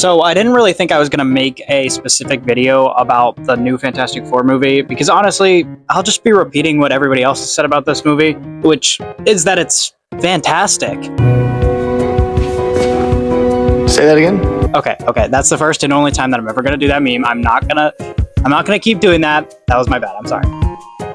So I didn't really think I was going to make a specific video about the new Fantastic Four movie, because honestly, I'll just be repeating what everybody else has said about this movie, which is that it's fantastic. Say that again? Okay, that's the first and only time that I'm ever going to do that meme. I'm not gonna keep doing that. That was my bad, I'm sorry.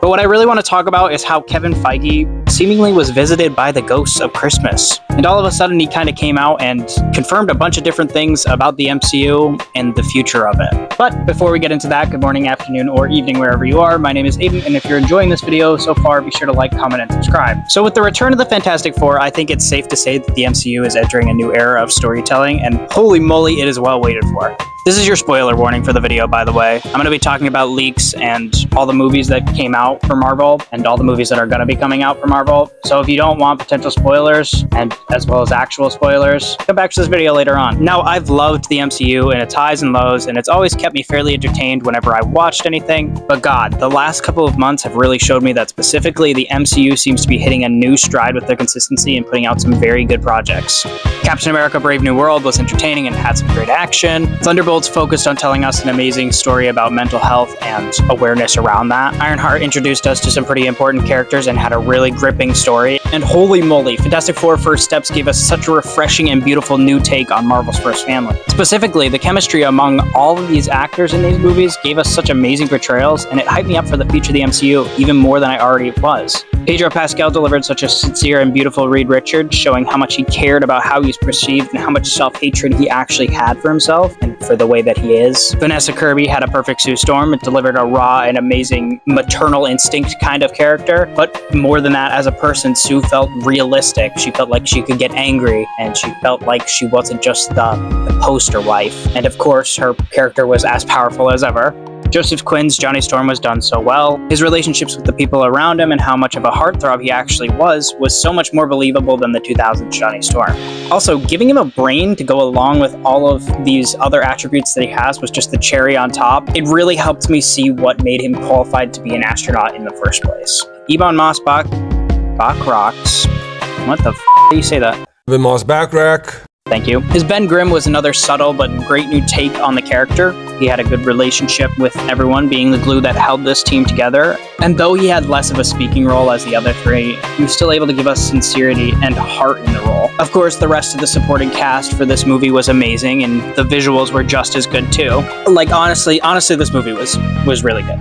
But what I really want to talk about is how Kevin Feige seemingly was visited by the ghosts of Christmas. And all of a sudden, he kind of came out and confirmed a bunch of different things about the MCU and the future of it. But before we get into that, good morning, afternoon, or evening, wherever you are. My name is Aiden, and if you're enjoying this video so far, be sure to like, comment, and subscribe. So with the return of the Fantastic Four, I think it's safe to say that the MCU is entering a new era of storytelling, and holy moly, it is well waited for. This is your spoiler warning for the video, by the way. I'm going to be talking about leaks and all the movies that came out for Marvel and all the movies that are going to be coming out for Marvel. So if you don't want potential spoilers, and as well as actual spoilers, come back to this video later on. Now, I've loved the MCU and its highs and lows, and it's always kept me fairly entertained whenever I watched anything. But God, the last couple of months have really showed me that specifically the MCU seems to be hitting a new stride with their consistency and putting out some very good projects. Captain America: Brave New World was entertaining and had some great action. Thunderbolts focused on telling us an amazing story about mental health and awareness around that. Ironheart introduced us to some pretty important characters and had a really gripping story. And holy moly, Fantastic Four First Steps gave us such a refreshing and beautiful new take on Marvel's first family. Specifically, the chemistry among all of these actors in these movies gave us such amazing portrayals, and it hyped me up for the future of the MCU even more than I already was. Pedro Pascal delivered such a sincere and beautiful Reed Richards, showing how much he cared about how he's perceived and how much self-hatred he actually had for himself and for the way that he is. Vanessa Kirby had a perfect Sue Storm and delivered a raw and amazing maternal instinct kind of character, but more than that, as a person, Sue felt realistic. She felt like she could get angry, and she felt like she wasn't just the poster wife. And of course, her character was as powerful as ever. Joseph Quinn's Johnny Storm was done so well. His relationships with the people around him and how much of a heartthrob he actually was so much more believable than the 2000s Johnny Storm. Also, giving him a brain to go along with all of these other attributes that he has was just the cherry on top. It really helped me see what made him qualified to be an astronaut in the first place. Ebon Moss-Bach rocks. What the f*** do you say that? Ebon Moss-Bach. Thank you. His Ben Grimm was another subtle but great new take on the character. He had a good relationship with everyone, being the glue that held this team together. And though he had less of a speaking role as the other three, he was still able to give us sincerity and heart in the role. Of course, the rest of the supporting cast for this movie was amazing, and the visuals were just as good too. Like honestly, this movie was really good.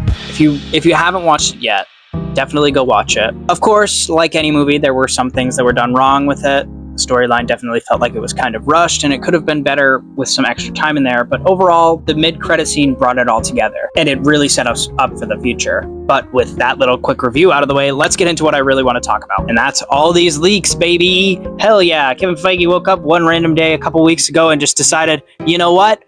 If you haven't watched it yet, definitely go watch it. Of course, like any movie, there were some things that were done wrong with it. The storyline definitely felt like it was kind of rushed, and it could have been better with some extra time in there, but overall, the mid-credit scene brought it all together, and it really set us up for the future. But with that little quick review out of the way, let's get into what I really want to talk about, and that's all these leaks, baby! Hell yeah, Kevin Feige woke up one random day a couple weeks ago and just decided, you know what?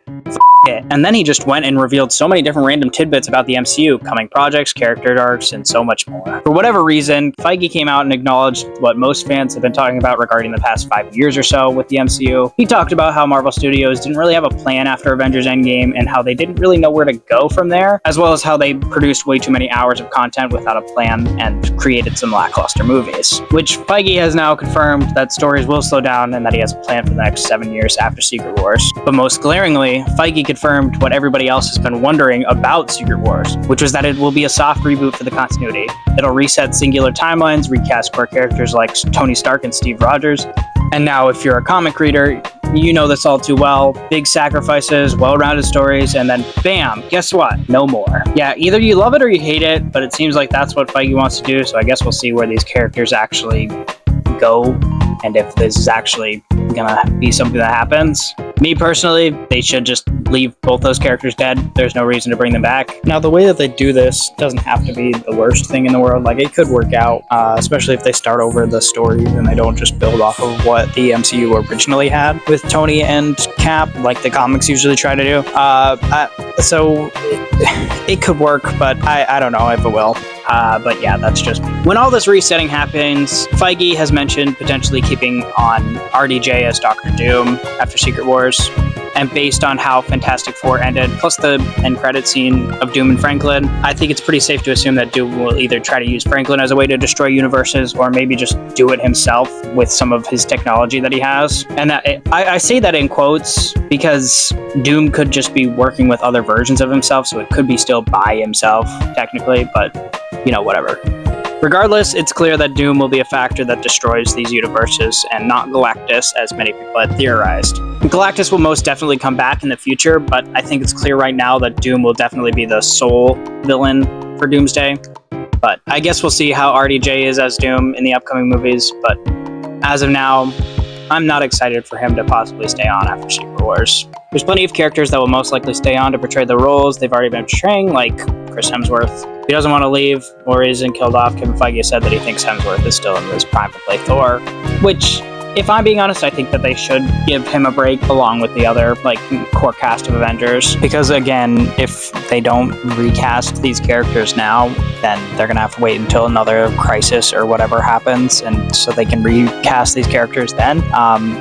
It. And then he just went and revealed so many different random tidbits about the MCU, coming projects, character arcs, and so much more. For whatever reason, Feige came out and acknowledged what most fans have been talking about regarding the past 5 years or so with the MCU. He talked about how Marvel Studios didn't really have a plan after Avengers Endgame and how they didn't really know where to go from there, as well as how they produced way too many hours of content without a plan and created some lackluster movies. Which Feige has now confirmed that stories will slow down and that he has a plan for the next 7 years after Secret Wars. But most glaringly, Feige confirmed what everybody else has been wondering about Secret Wars, which was that it will be a soft reboot for the continuity. It'll reset singular timelines, recast core characters like Tony Stark and Steve Rogers. And now, if you're a comic reader, you know this all too well. Big sacrifices, well-rounded stories, and then bam, guess what? No more. Yeah, either you love it or you hate it, but it seems like that's what Feige wants to do, so I guess we'll see where these characters actually go, and if this is actually gonna be something that happens. Me personally, they should just leave both those characters dead. There's no reason to bring them back. Now, the way that they do this doesn't have to be the worst thing in the world. Like, it could work out, especially if they start over the story and they don't just build off of what the MCU originally had with Tony and Cap, like the comics usually try to do. So it could work, but I don't know if it will. But yeah, that's just me. When all this resetting happens, Feige has mentioned potentially keeping on RDJ as Doctor Doom after Secret Wars. And based on how Fantastic Four ended, plus the end credit scene of Doom and Franklin, I think it's pretty safe to assume that Doom will either try to use Franklin as a way to destroy universes, or maybe just do it himself with some of his technology that he has. And I say that in quotes because Doom could just be working with other versions of himself, so it could be still by himself, technically, but, you know, whatever. Regardless, it's clear that Doom will be a factor that destroys these universes, and not Galactus, as many people had theorized. Galactus will most definitely come back in the future, but I think it's clear right now that Doom will definitely be the sole villain for Doomsday. But I guess we'll see how RDJ is as Doom in the upcoming movies, but as of now, I'm not excited for him to possibly stay on after Secret Wars. There's plenty of characters that will most likely stay on to portray the roles they've already been portraying, like Chris Hemsworth. He doesn't want to leave, or he isn't killed off. Kevin Feige said that he thinks Hemsworth is still in his prime to play Thor, which, if I'm being honest, I think that they should give him a break along with the other, core cast of Avengers. Because again, if they don't recast these characters now, then they're gonna have to wait until another crisis or whatever happens, and so they can recast these characters then.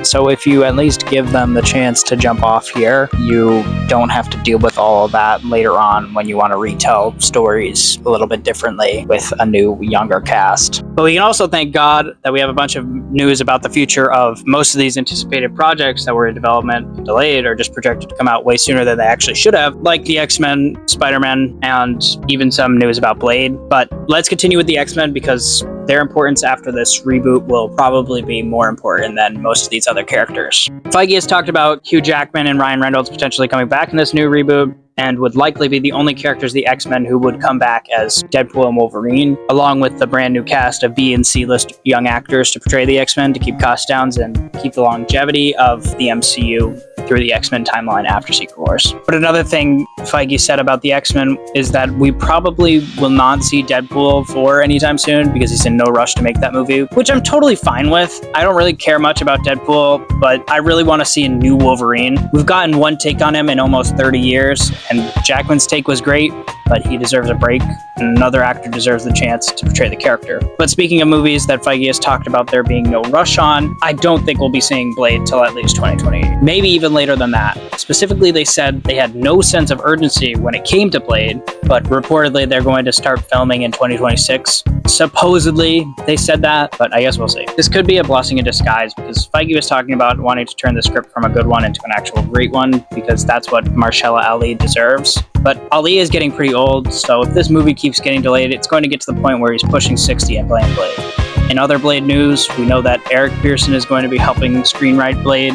So if you at least give them the chance to jump off here, you don't have to deal with all of that later on when you want to retell stories a little bit differently with a new, younger cast. But we can also thank God that we have a bunch of news about the future of most of these anticipated projects that were in development, delayed, or just projected to come out way sooner than they actually should have, like the X-Men, Spider-Man, and even some news about Blade. But let's continue with the X-Men because their importance after this reboot will probably be more important than most of these other characters. Feige has talked about Hugh Jackman and Ryan Reynolds potentially coming back in this new reboot, and would likely be the only characters, the X-Men, who would come back as Deadpool and Wolverine, along with the brand new cast of B and C-list young actors to portray the X-Men to keep cost downs and keep the longevity of the MCU through the X-Men timeline after Secret Wars. But another thing Feige said about the X-Men is that we probably will not see Deadpool 4 anytime soon because he's in no rush to make that movie, which I'm totally fine with. I don't really care much about Deadpool, but I really want to see a new Wolverine. We've gotten one take on him in almost 30 years, and Jackman's take was great, but he deserves a break, and another actor deserves the chance to portray the character. But speaking of movies that Feige has talked about there being no rush on, I don't think we'll be seeing Blade till at least 2020, maybe even later than that. Specifically, they said they had no sense of urgency when it came to Blade, but reportedly they're going to start filming in 2026. Supposedly, they said that, but I guess we'll see. This could be a blessing in disguise because Feige was talking about wanting to turn the script from a good one into an actual great one because that's what Mahershala Ali deserves. But Ali is getting pretty old, so if this movie keeps getting delayed, it's going to get to the point where he's pushing 60 and playing Blade. In other Blade news, we know that Eric Pearson is going to be helping screenwrite Blade,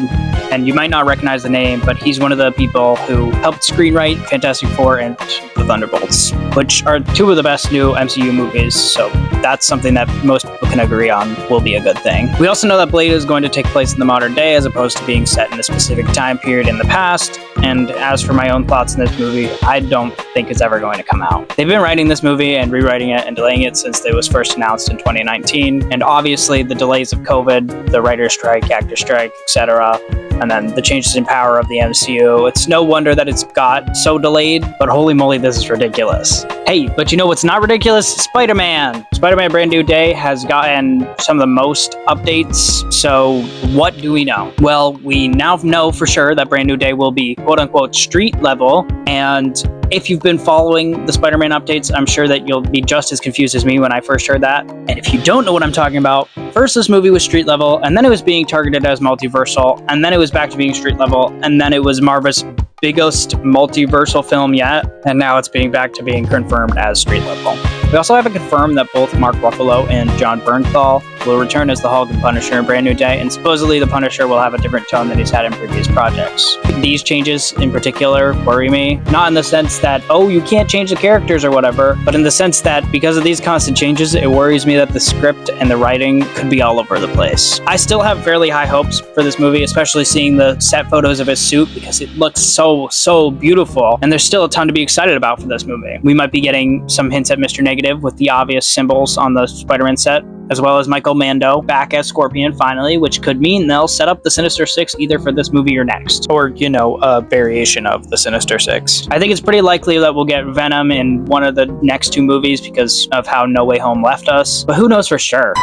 and you might not recognize the name, but he's one of the people who helped screenwrite Fantastic Four and The Thunderbolts, which are two of the best new MCU movies, so that's something that most people can agree on will be a good thing. We also know that Blade is going to take place in the modern day as opposed to being set in a specific time period in the past, and as for my own thoughts in this movie, I don't think it's ever going to come out. They've been writing this movie and rewriting it and delaying it since it was first announced in 2019, and obviously the delays of COVID, the writer's strike, actor strike, etc., and then the changes in power of the MCU, it's no wonder that it's got so delayed, but holy moly, this is ridiculous. Hey, but you know what's not ridiculous? Spider-Man! Spider-Man Brand New Day has gotten some of the most updates, so what do we know? Well, we now know for sure that Brand New Day will be quote-unquote street level, and if you've been following the Spider-Man updates, I'm sure that you'll be just as confused as me when I first heard that. And if you don't know what I'm talking about, first this movie was street level, and then it was being targeted as multiversal, and then it was back to being street level, and then it was Marvel's biggest multiversal film yet, and now it's being back to being confirmed as street level. We also haven't confirmed that both Mark Ruffalo and Jon Bernthal will return as the Hulk and Punisher in Brand New Day, and supposedly the Punisher will have a different tone than he's had in previous projects. These changes in particular worry me, not in the sense that, oh, you can't change the characters or whatever, but in the sense that because of these constant changes, it worries me that the script and the writing could be all over the place. I still have fairly high hopes for this movie, especially seeing the set photos of his suit because it looks so beautiful, and there's still a ton to be excited about for this movie. We might be getting some hints at Mr. Negative with the obvious symbols on the Spider-Man set, as well as Michael Mando back as Scorpion finally, which could mean they'll set up the Sinister Six either for this movie or next, or, you know, a variation of the Sinister Six. I think it's pretty likely that we'll get Venom in one of the next two movies because of how No Way Home left us, but who knows for sure.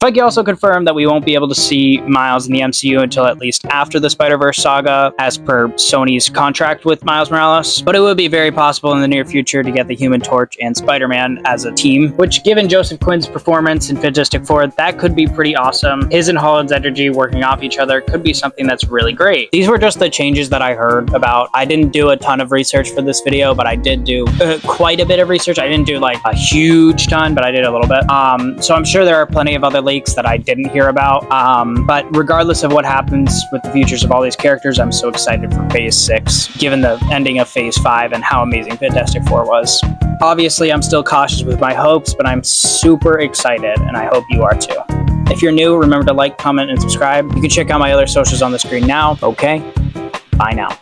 Feige also confirmed that we won't be able to see Miles in the MCU until at least after the Spider-Verse saga, as per Sony's contract with Miles Morales, but it would be very possible in the near future to get the Human Torch and Spider-Man as a team, which, given Joseph Quinn's performance in Fantastic Four, that could be pretty awesome. His and Holland's energy working off each other could be something that's really great. These were just the changes that I heard about. I didn't do a ton of research for this video, but I did do quite a bit of research. I didn't do like a huge ton, but I did a little bit. So I'm sure there are plenty of other leaks that I didn't hear about. But regardless of what happens with the futures of all these characters, I'm so excited for Phase 6, given the ending of Phase 5 and how amazing Fantastic Four was. Obviously, I'm still cautious with my hopes, but I'm super excited, and I hope you are too. If you're new, remember to like, comment, and subscribe. You can check out my other socials on the screen now. Okay, bye now.